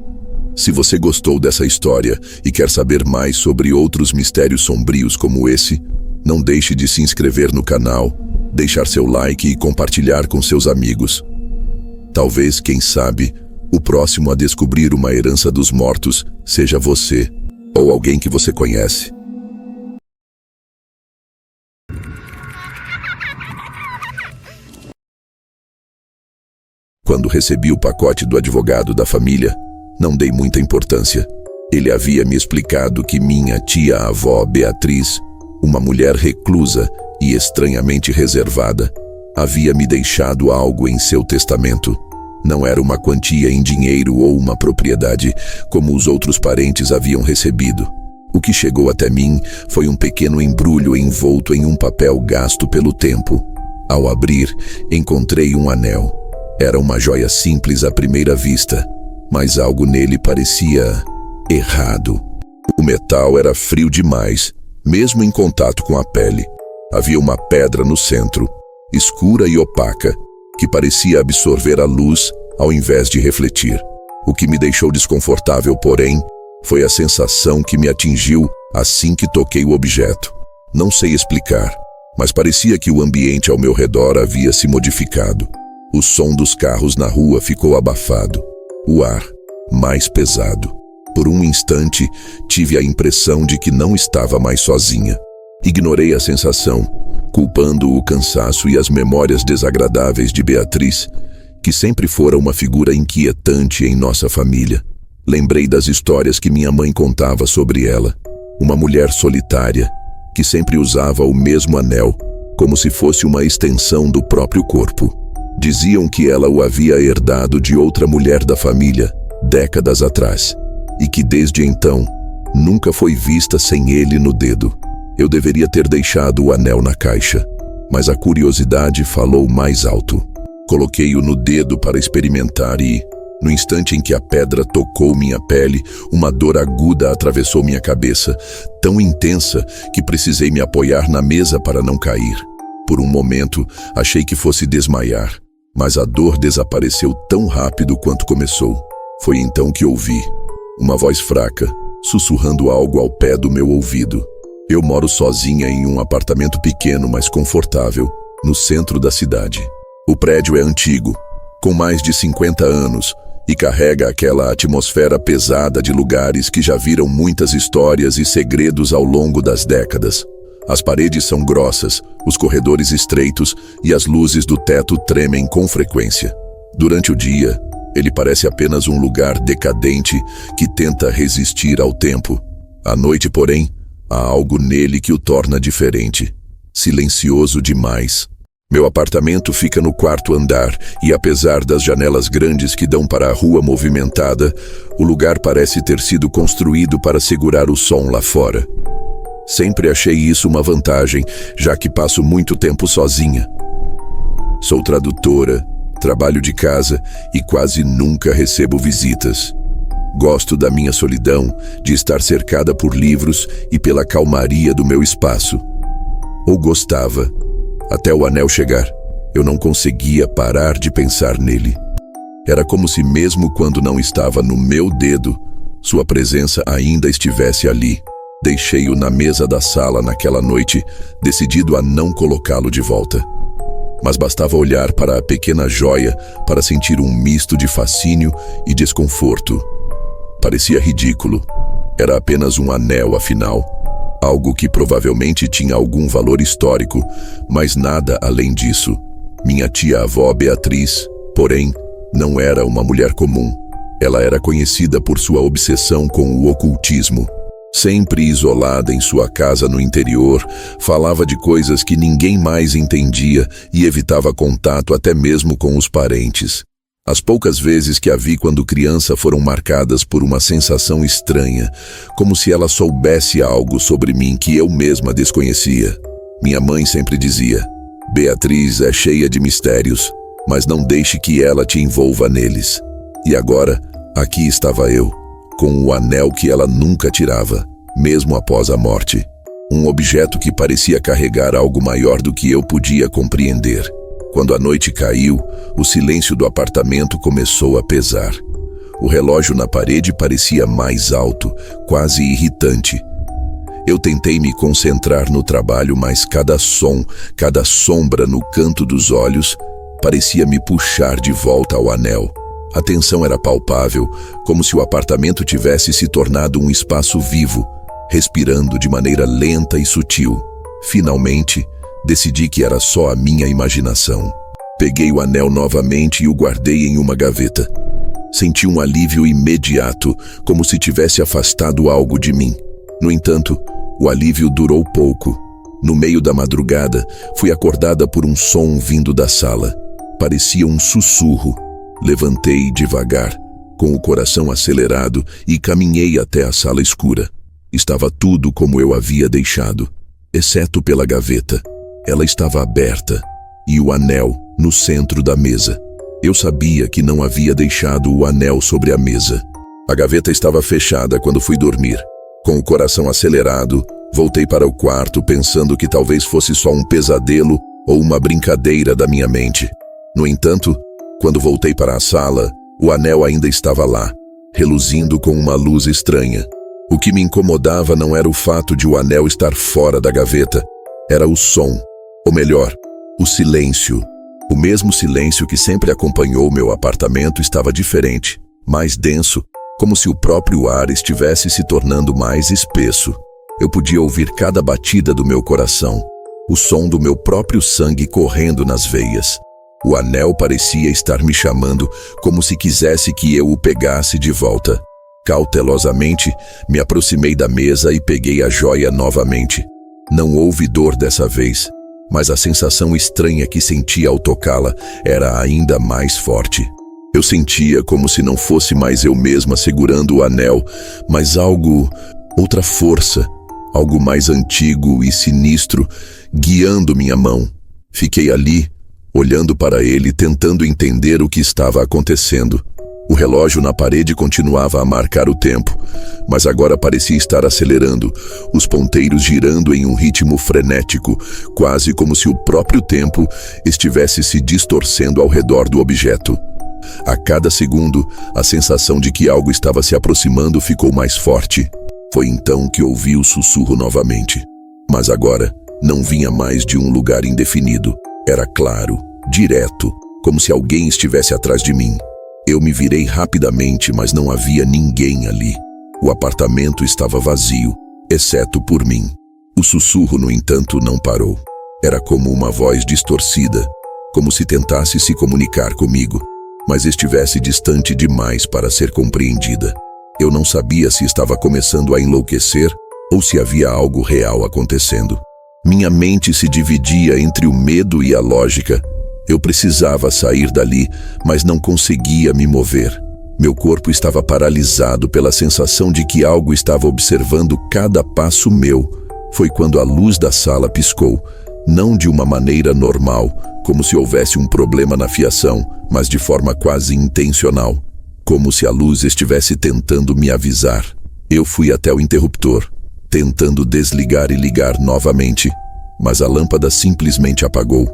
A: Se você gostou dessa história e quer saber mais sobre outros mistérios sombrios como esse, não deixe de se inscrever no canal, deixar seu like e compartilhar com seus amigos. Talvez, quem sabe, o próximo a descobrir uma herança dos mortos seja você ou alguém que você conhece. Quando recebi o pacote do advogado da família, não dei muita importância. Ele havia me explicado que minha tia-avó Beatriz, uma mulher reclusa e estranhamente reservada, havia me deixado algo em seu testamento. Não era uma quantia em dinheiro ou uma propriedade, como os outros parentes haviam recebido. O que chegou até mim foi um pequeno embrulho envolto em um papel gasto pelo tempo. Ao abrir, encontrei um anel. Era uma joia simples à primeira vista, mas algo nele parecia errado. O metal era frio demais, mesmo em contato com a pele. Havia uma pedra no centro, escura e opaca, que parecia absorver a luz ao invés de refletir. O que me deixou desconfortável, porém, foi a sensação que me atingiu assim que toquei o objeto. Não sei explicar, mas parecia que o ambiente ao meu redor havia se modificado. O som dos carros na rua ficou abafado, o ar mais pesado. Por um instante, tive a impressão de que não estava mais sozinha. Ignorei a sensação, culpando o cansaço e as memórias desagradáveis de Beatriz, que sempre fora uma figura inquietante em nossa família. Lembrei das histórias que minha mãe contava sobre ela. Uma mulher solitária, que sempre usava o mesmo anel, como se fosse uma extensão do próprio corpo. Diziam que ela o havia herdado de outra mulher da família, décadas atrás, e que desde então nunca foi vista sem ele no dedo. Eu deveria ter deixado o anel na caixa, mas a curiosidade falou mais alto. Coloquei-o no dedo para experimentar e, no instante em que a pedra tocou minha pele, uma dor aguda atravessou minha cabeça, tão intensa que precisei me apoiar na mesa para não cair. Por um momento, achei que fosse desmaiar, mas a dor desapareceu tão rápido quanto começou. Foi então que ouvi uma voz fraca, sussurrando algo ao pé do meu ouvido. Eu moro sozinha em um apartamento pequeno, mas confortável, no centro da cidade. O prédio é antigo, com mais de 50 anos, e carrega aquela atmosfera pesada de lugares que já viram muitas histórias e segredos ao longo das décadas. As paredes são grossas, os corredores estreitos e as luzes do teto tremem com frequência. Durante o dia, ele parece apenas um lugar decadente que tenta resistir ao tempo. À noite, porém, há algo nele que o torna diferente, silencioso demais. Meu apartamento fica no quarto andar e, apesar das janelas grandes que dão para a rua movimentada, o lugar parece ter sido construído para segurar o som lá fora. Sempre achei isso uma vantagem, já que passo muito tempo sozinha. Sou tradutora, trabalho de casa e quase nunca recebo visitas. Gosto da minha solidão, de estar cercada por livros e pela calmaria do meu espaço. Ou gostava, até o anel chegar. Eu não conseguia parar de pensar nele. Era como se mesmo quando não estava no meu dedo, sua presença ainda estivesse ali. Deixei-o na mesa da sala naquela noite, decidido a não colocá-lo de volta. Mas bastava olhar para a pequena joia para sentir um misto de fascínio e desconforto. Parecia ridículo. Era apenas um anel, afinal. algo que provavelmente tinha algum valor histórico, mas nada além disso. Minha tia-avó Beatriz, porém, não era uma mulher comum. Ela era conhecida por sua obsessão com o ocultismo. Sempre isolada em sua casa no interior, falava de coisas que ninguém mais entendia e evitava contato até mesmo com os parentes. As poucas vezes que a vi quando criança foram marcadas por uma sensação estranha, como se ela soubesse algo sobre mim que eu mesma desconhecia. Minha mãe sempre dizia: Beatriz é cheia de mistérios, mas não deixe que ela te envolva neles. E agora, aqui estava eu, com o anel que ela nunca tirava, mesmo após a morte. Um objeto que parecia carregar algo maior do que eu podia compreender. Quando a noite caiu, o silêncio do apartamento começou a pesar. O relógio na parede parecia mais alto, quase irritante. Eu tentei me concentrar no trabalho, mas cada som, cada sombra no canto dos olhos parecia me puxar de volta ao anel. A tensão era palpável, como se o apartamento tivesse se tornado um espaço vivo, respirando de maneira lenta e sutil. Finalmente, decidi que era só a minha imaginação. Peguei o anel novamente e o guardei em uma gaveta. Senti um alívio imediato, como se tivesse afastado algo de mim. No entanto, o alívio durou pouco. No meio da madrugada, fui acordada por um som vindo da sala. Parecia um sussurro. Levantei devagar, com o coração acelerado, e caminhei até a sala escura. Estava tudo como eu havia deixado, exceto pela gaveta. Ela estava aberta, e o anel no centro da mesa. Eu sabia que não havia deixado o anel sobre a mesa. A gaveta estava fechada quando fui dormir. Com o coração acelerado, voltei para o quarto pensando que talvez fosse só um pesadelo ou uma brincadeira da minha mente. No entanto, quando voltei para a sala, o anel ainda estava lá, reluzindo com uma luz estranha. O que me incomodava não era o fato de o anel estar fora da gaveta, era o som, ou melhor, o silêncio. O mesmo silêncio que sempre acompanhou meu apartamento estava diferente, mais denso, como se o próprio ar estivesse se tornando mais espesso. Eu podia ouvir cada batida do meu coração, o som do meu próprio sangue correndo nas veias. O anel parecia estar me chamando, como se quisesse que eu o pegasse de volta. Cautelosamente, me aproximei da mesa e peguei a joia novamente. Não houve dor dessa vez, mas a sensação estranha que sentia ao tocá-la era ainda mais forte. Eu sentia como se não fosse mais eu mesma segurando o anel, mas outra força, algo mais antigo e sinistro, guiando minha mão. Fiquei ali, olhando para ele, tentando entender o que estava acontecendo. O relógio na parede continuava a marcar o tempo, mas agora parecia estar acelerando, os ponteiros girando em um ritmo frenético, quase como se o próprio tempo estivesse se distorcendo ao redor do objeto. A cada segundo, a sensação de que algo estava se aproximando ficou mais forte. Foi então que ouvi o sussurro novamente. Mas agora, não vinha mais de um lugar indefinido. Era claro, direto, como se alguém estivesse atrás de mim. Eu me virei rapidamente, mas não havia ninguém ali. O apartamento estava vazio, exceto por mim. O sussurro, no entanto, não parou. Era como uma voz distorcida, como se tentasse se comunicar comigo, mas estivesse distante demais para ser compreendida. Eu não sabia se estava começando a enlouquecer ou se havia algo real acontecendo. Minha mente se dividia entre o medo e a lógica. Eu precisava sair dali, mas não conseguia me mover. Meu corpo estava paralisado pela sensação de que algo estava observando cada passo meu. Foi quando a luz da sala piscou, não de uma maneira normal, como se houvesse um problema na fiação, mas de forma quase intencional, como se a luz estivesse tentando me avisar. Eu fui até o interruptor, tentando desligar e ligar novamente, mas a lâmpada simplesmente apagou.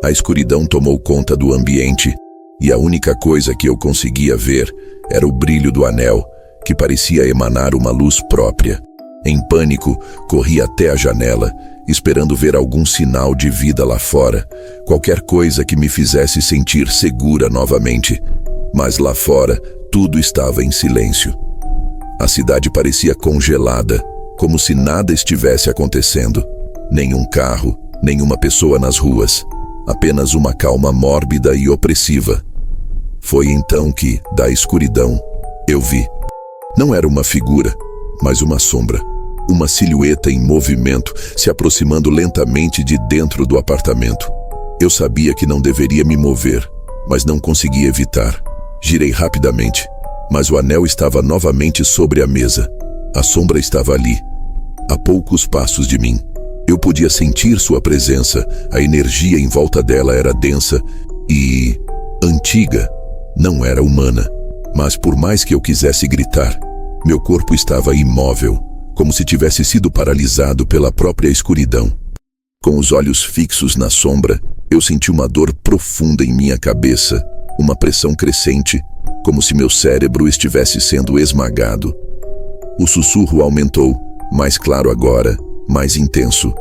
A: A escuridão tomou conta do ambiente, e a única coisa que eu conseguia ver era o brilho do anel, que parecia emanar uma luz própria. Em pânico, corri até a janela, esperando ver algum sinal de vida lá fora, qualquer coisa que me fizesse sentir segura novamente. Mas lá fora, tudo estava em silêncio. A cidade parecia congelada, como se nada estivesse acontecendo. Nenhum carro, nenhuma pessoa nas ruas, apenas uma calma mórbida e opressiva. Foi então que, da escuridão, eu vi. Não era uma figura, mas uma sombra. Uma silhueta em movimento, se aproximando lentamente de dentro do apartamento. Eu sabia que não deveria me mover, mas não consegui evitar. Girei rapidamente, mas o anel estava novamente sobre a mesa. A sombra estava ali, a poucos passos de mim. Eu podia sentir sua presença, a energia em volta dela era densa e antiga. Não era humana, mas por mais que eu quisesse gritar, meu corpo estava imóvel, como se tivesse sido paralisado pela própria escuridão. Com os olhos fixos na sombra, eu senti uma dor profunda em minha cabeça, uma pressão crescente, como se meu cérebro estivesse sendo esmagado. O sussurro aumentou, mais claro agora, mais intenso.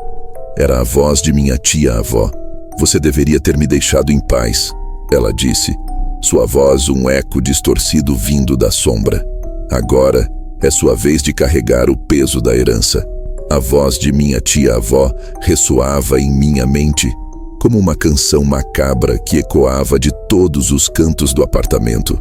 A: Era a voz de minha tia-avó. Você deveria ter me deixado em paz, ela disse. Sua voz um eco distorcido vindo da sombra. Agora é sua vez de carregar o peso da herança. A voz de minha tia-avó ressoava em minha mente, como uma canção macabra que ecoava de todos os cantos do apartamento.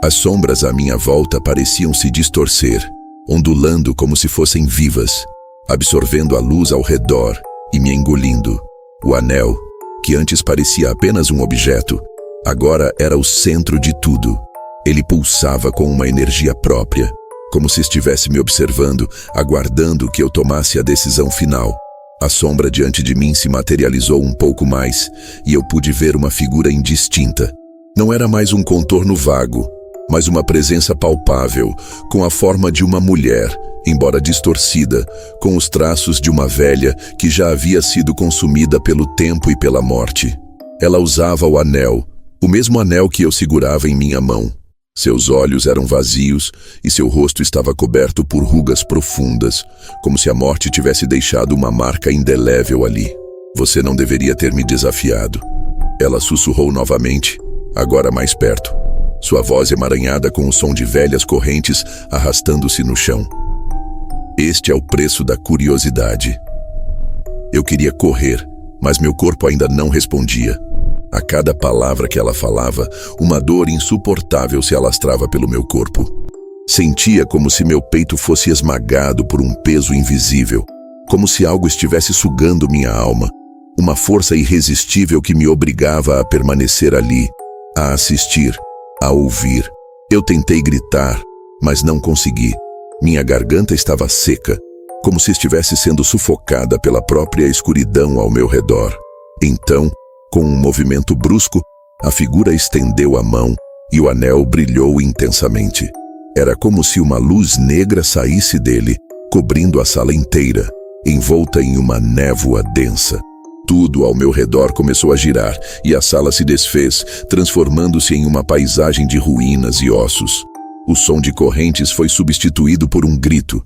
A: As sombras à minha volta pareciam se distorcer, ondulando como se fossem vivas, absorvendo a luz ao redor e me engolindo. O anel, que antes parecia apenas um objeto, agora era o centro de tudo. Ele pulsava com uma energia própria, como se estivesse me observando, aguardando que eu tomasse a decisão final. A sombra diante de mim se materializou um pouco mais, e eu pude ver uma figura indistinta. Não era mais um contorno vago, mas uma presença palpável, com a forma de uma mulher, embora distorcida, com os traços de uma velha que já havia sido consumida pelo tempo e pela morte. Ela usava o anel, o mesmo anel que eu segurava em minha mão. Seus olhos eram vazios e seu rosto estava coberto por rugas profundas, como se a morte tivesse deixado uma marca indelével ali. Você não deveria ter me desafiado. Ela sussurrou novamente, agora mais perto. Sua voz emaranhada com o som de velhas correntes arrastando-se no chão. Este é o preço da curiosidade. Eu queria correr, mas meu corpo ainda não respondia. A cada palavra que ela falava, uma dor insuportável se alastrava pelo meu corpo. Sentia como se meu peito fosse esmagado por um peso invisível, como se algo estivesse sugando minha alma, uma força irresistível que me obrigava a permanecer ali, a assistir, a ouvir. Eu tentei gritar, mas não consegui. Minha garganta estava seca, como se estivesse sendo sufocada pela própria escuridão ao meu redor. Então, com um movimento brusco, a figura estendeu a mão e o anel brilhou intensamente. Era como se uma luz negra saísse dele, cobrindo a sala inteira, envolta em uma névoa densa. Tudo ao meu redor começou a girar e a sala se desfez, transformando-se em uma paisagem de ruínas e ossos. O som de correntes foi substituído por um grito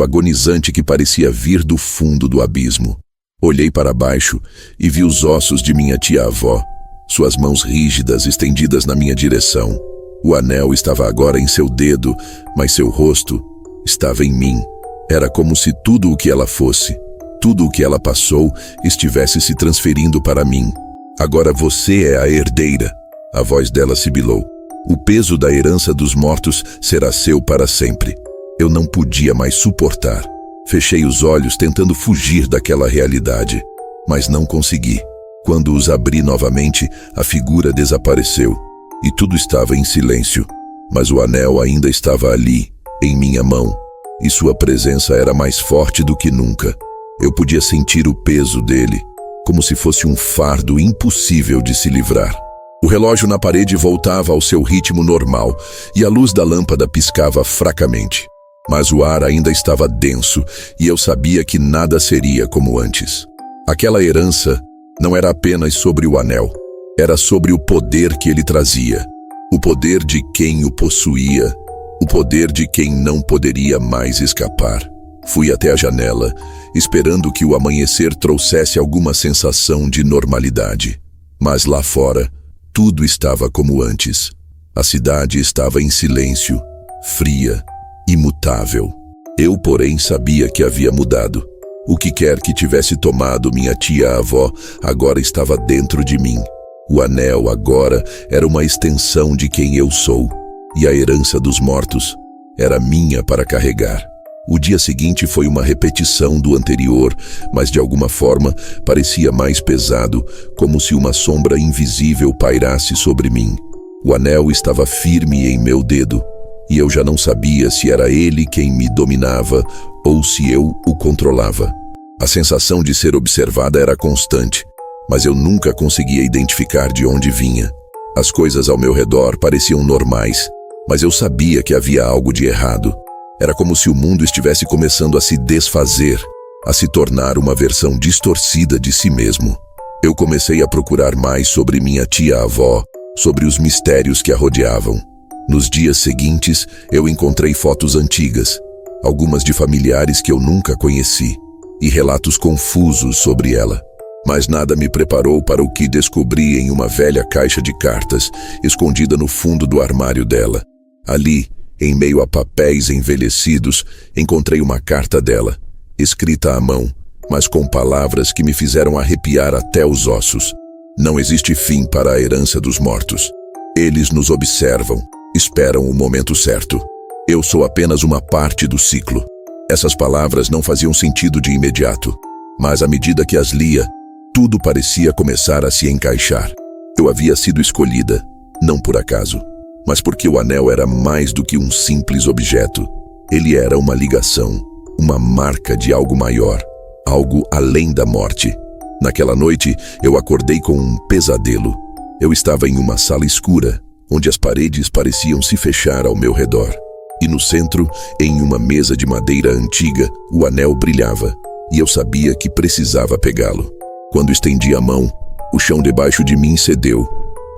A: agonizante que parecia vir do fundo do abismo. Olhei para baixo e vi os ossos de minha tia-avó, suas mãos rígidas estendidas na minha direção. O anel estava agora em seu dedo, mas seu rosto estava em mim. Era como se tudo o que ela fosse, tudo o que ela passou, estivesse se transferindo para mim. Agora você é a herdeira, a voz dela sibilou. O peso da herança dos mortos será seu para sempre. Eu não podia mais suportar. Fechei os olhos tentando fugir daquela realidade, mas não consegui. Quando os abri novamente, a figura desapareceu e tudo estava em silêncio. Mas o anel ainda estava ali, em minha mão, e sua presença era mais forte do que nunca. Eu podia sentir o peso dele, como se fosse um fardo impossível de se livrar. O relógio na parede voltava ao seu ritmo normal e a luz da lâmpada piscava fracamente. Mas o ar ainda estava denso e eu sabia que nada seria como antes. Aquela herança não era apenas sobre o anel, era sobre o poder que ele trazia, o poder de quem o possuía, o poder de quem não poderia mais escapar. Fui até a janela, esperando que o amanhecer trouxesse alguma sensação de normalidade. Mas lá fora, tudo estava como antes. A cidade estava em silêncio, fria, imutável. Eu, porém, sabia que havia mudado. O que quer que tivesse tomado minha tia-avó agora estava dentro de mim. O anel agora era uma extensão de quem eu sou, e a herança dos mortos era minha para carregar. O dia seguinte foi uma repetição do anterior, mas de alguma forma parecia mais pesado, como se uma sombra invisível pairasse sobre mim. O anel estava firme em meu dedo, e eu já não sabia se era ele quem me dominava ou se eu o controlava. A sensação de ser observada era constante, mas eu nunca conseguia identificar de onde vinha. As coisas ao meu redor pareciam normais, mas eu sabia que havia algo de errado. Era como se o mundo estivesse começando a se desfazer, a se tornar uma versão distorcida de si mesmo. Eu comecei a procurar mais sobre minha tia-avó, sobre os mistérios que a rodeavam. Nos dias seguintes, eu encontrei fotos antigas, algumas de familiares que eu nunca conheci, e relatos confusos sobre ela. Mas nada me preparou para o que descobri em uma velha caixa de cartas, escondida no fundo do armário dela. Ali, em meio a papéis envelhecidos, encontrei uma carta dela, escrita à mão, mas com palavras que me fizeram arrepiar até os ossos. Não existe fim para a herança dos mortos. Eles nos observam, esperam o momento certo. Eu sou apenas uma parte do ciclo. Essas palavras não faziam sentido de imediato, mas à medida que as lia, tudo parecia começar a se encaixar. Eu havia sido escolhida, não por acaso, mas porque o anel era mais do que um simples objeto. Ele era uma ligação, uma marca de algo maior, algo além da morte. Naquela noite, eu acordei com um pesadelo. Eu estava em uma sala escura, onde as paredes pareciam se fechar ao meu redor. E no centro, em uma mesa de madeira antiga, o anel brilhava, e eu sabia que precisava pegá-lo. Quando estendi a mão, o chão debaixo de mim cedeu,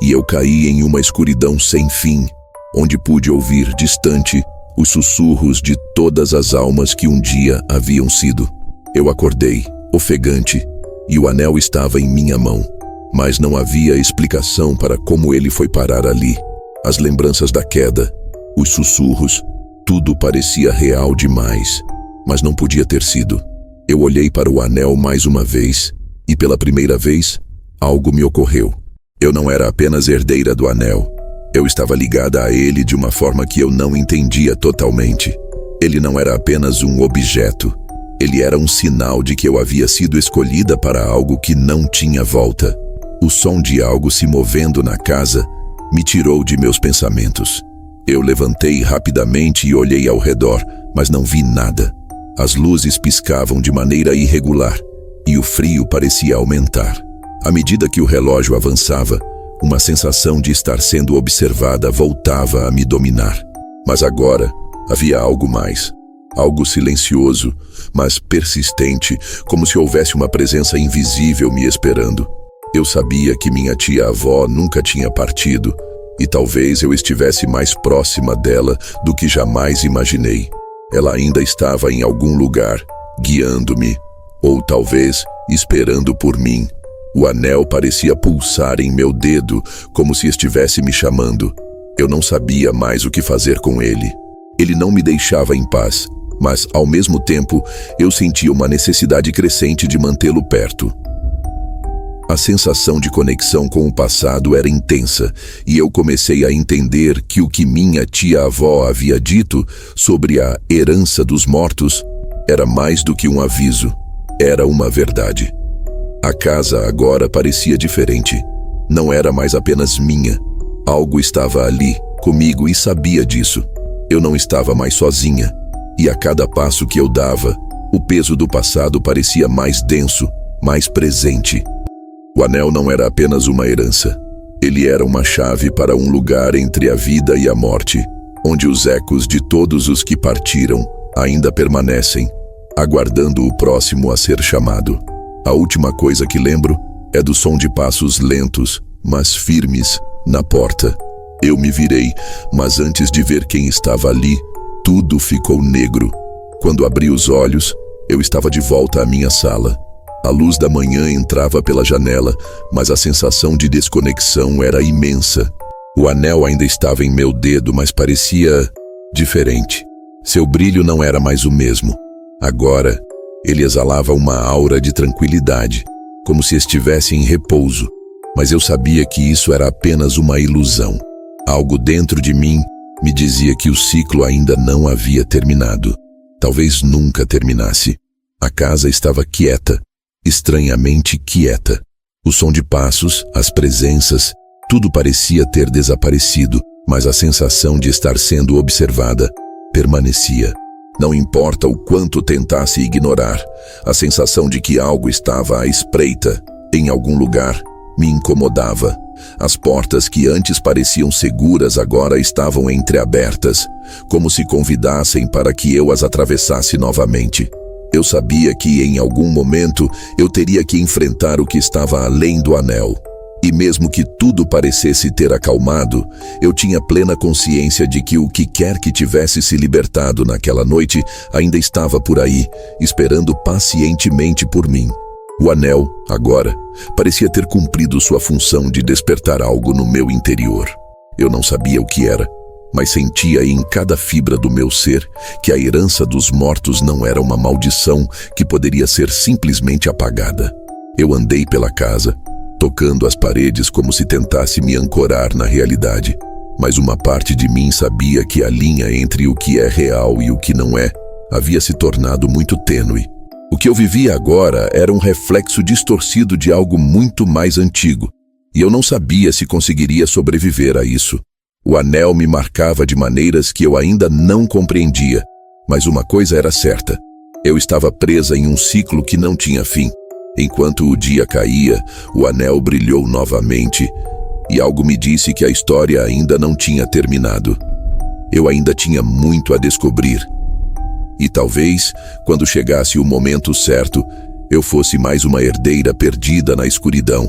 A: e eu caí em uma escuridão sem fim, onde pude ouvir distante os sussurros de todas as almas que um dia haviam sido. Eu acordei, ofegante, e o anel estava em minha mão, mas não havia explicação para como ele foi parar ali. As lembranças da queda, os sussurros, tudo parecia real demais, mas não podia ter sido. Eu olhei para o anel mais uma vez, e pela primeira vez, algo me ocorreu. Eu não era apenas herdeira do anel. Eu estava ligada a ele de uma forma que eu não entendia totalmente. Ele não era apenas um objeto. Ele era um sinal de que eu havia sido escolhida para algo que não tinha volta. O som de algo se movendo na casa me tirou de meus pensamentos. Eu levantei rapidamente e olhei ao redor, mas não vi nada. As luzes piscavam de maneira irregular, e o frio parecia aumentar. À medida que o relógio avançava, uma sensação de estar sendo observada voltava a me dominar. Mas agora havia algo mais. Algo silencioso, mas persistente, como se houvesse uma presença invisível me esperando. Eu sabia que minha tia-avó nunca tinha partido, e talvez eu estivesse mais próxima dela do que jamais imaginei. Ela ainda estava em algum lugar, guiando-me, ou talvez esperando por mim. O anel parecia pulsar em meu dedo, como se estivesse me chamando. Eu não sabia mais o que fazer com ele. Ele não me deixava em paz, mas, ao mesmo tempo, eu sentia uma necessidade crescente de mantê-lo perto. A sensação de conexão com o passado era intensa, e eu comecei a entender que o que minha tia-avó havia dito sobre a herança dos mortos era mais do que um aviso, era uma verdade. A casa agora parecia diferente. Não era mais apenas minha. Algo estava ali, comigo, e sabia disso. Eu não estava mais sozinha. E a cada passo que eu dava, o peso do passado parecia mais denso, mais presente. O anel não era apenas uma herança. Ele era uma chave para um lugar entre a vida e a morte, onde os ecos de todos os que partiram ainda permanecem, aguardando o próximo a ser chamado. A última coisa que lembro é do som de passos lentos, mas firmes, na porta. Eu me virei, mas antes de ver quem estava ali, tudo ficou negro. Quando abri os olhos, eu estava de volta à minha sala. A luz da manhã entrava pela janela, mas a sensação de desconexão era imensa. O anel ainda estava em meu dedo, mas parecia diferente. Seu brilho não era mais o mesmo. Agora, ele exalava uma aura de tranquilidade, como se estivesse em repouso. Mas eu sabia que isso era apenas uma ilusão. Algo dentro de mim me dizia que o ciclo ainda não havia terminado. Talvez nunca terminasse. A casa estava quieta, estranhamente quieta. O som de passos, as presenças, tudo parecia ter desaparecido, mas a sensação de estar sendo observada permanecia. Não importa o quanto tentasse ignorar, a sensação de que algo estava à espreita, em algum lugar, me incomodava. As portas que antes pareciam seguras agora estavam entreabertas, como se convidassem para que eu as atravessasse novamente. Eu sabia que em algum momento eu teria que enfrentar o que estava além do anel. E mesmo que tudo parecesse ter acalmado, eu tinha plena consciência de que o que quer que tivesse se libertado naquela noite ainda estava por aí, esperando pacientemente por mim. O anel, agora, parecia ter cumprido sua função de despertar algo no meu interior. Eu não sabia o que era, mas sentia em cada fibra do meu ser que a herança dos mortos não era uma maldição que poderia ser simplesmente apagada. Eu andei pela casa, tocando as paredes como se tentasse me ancorar na realidade. Mas uma parte de mim sabia que a linha entre o que é real e o que não é havia se tornado muito tênue. O que eu vivia agora era um reflexo distorcido de algo muito mais antigo, e eu não sabia se conseguiria sobreviver a isso. O anel me marcava de maneiras que eu ainda não compreendia, mas uma coisa era certa: eu estava presa em um ciclo que não tinha fim. Enquanto o dia caía, o anel brilhou novamente, e algo me disse que a história ainda não tinha terminado. Eu ainda tinha muito a descobrir. E talvez, quando chegasse o momento certo, eu fosse mais uma herdeira perdida na escuridão.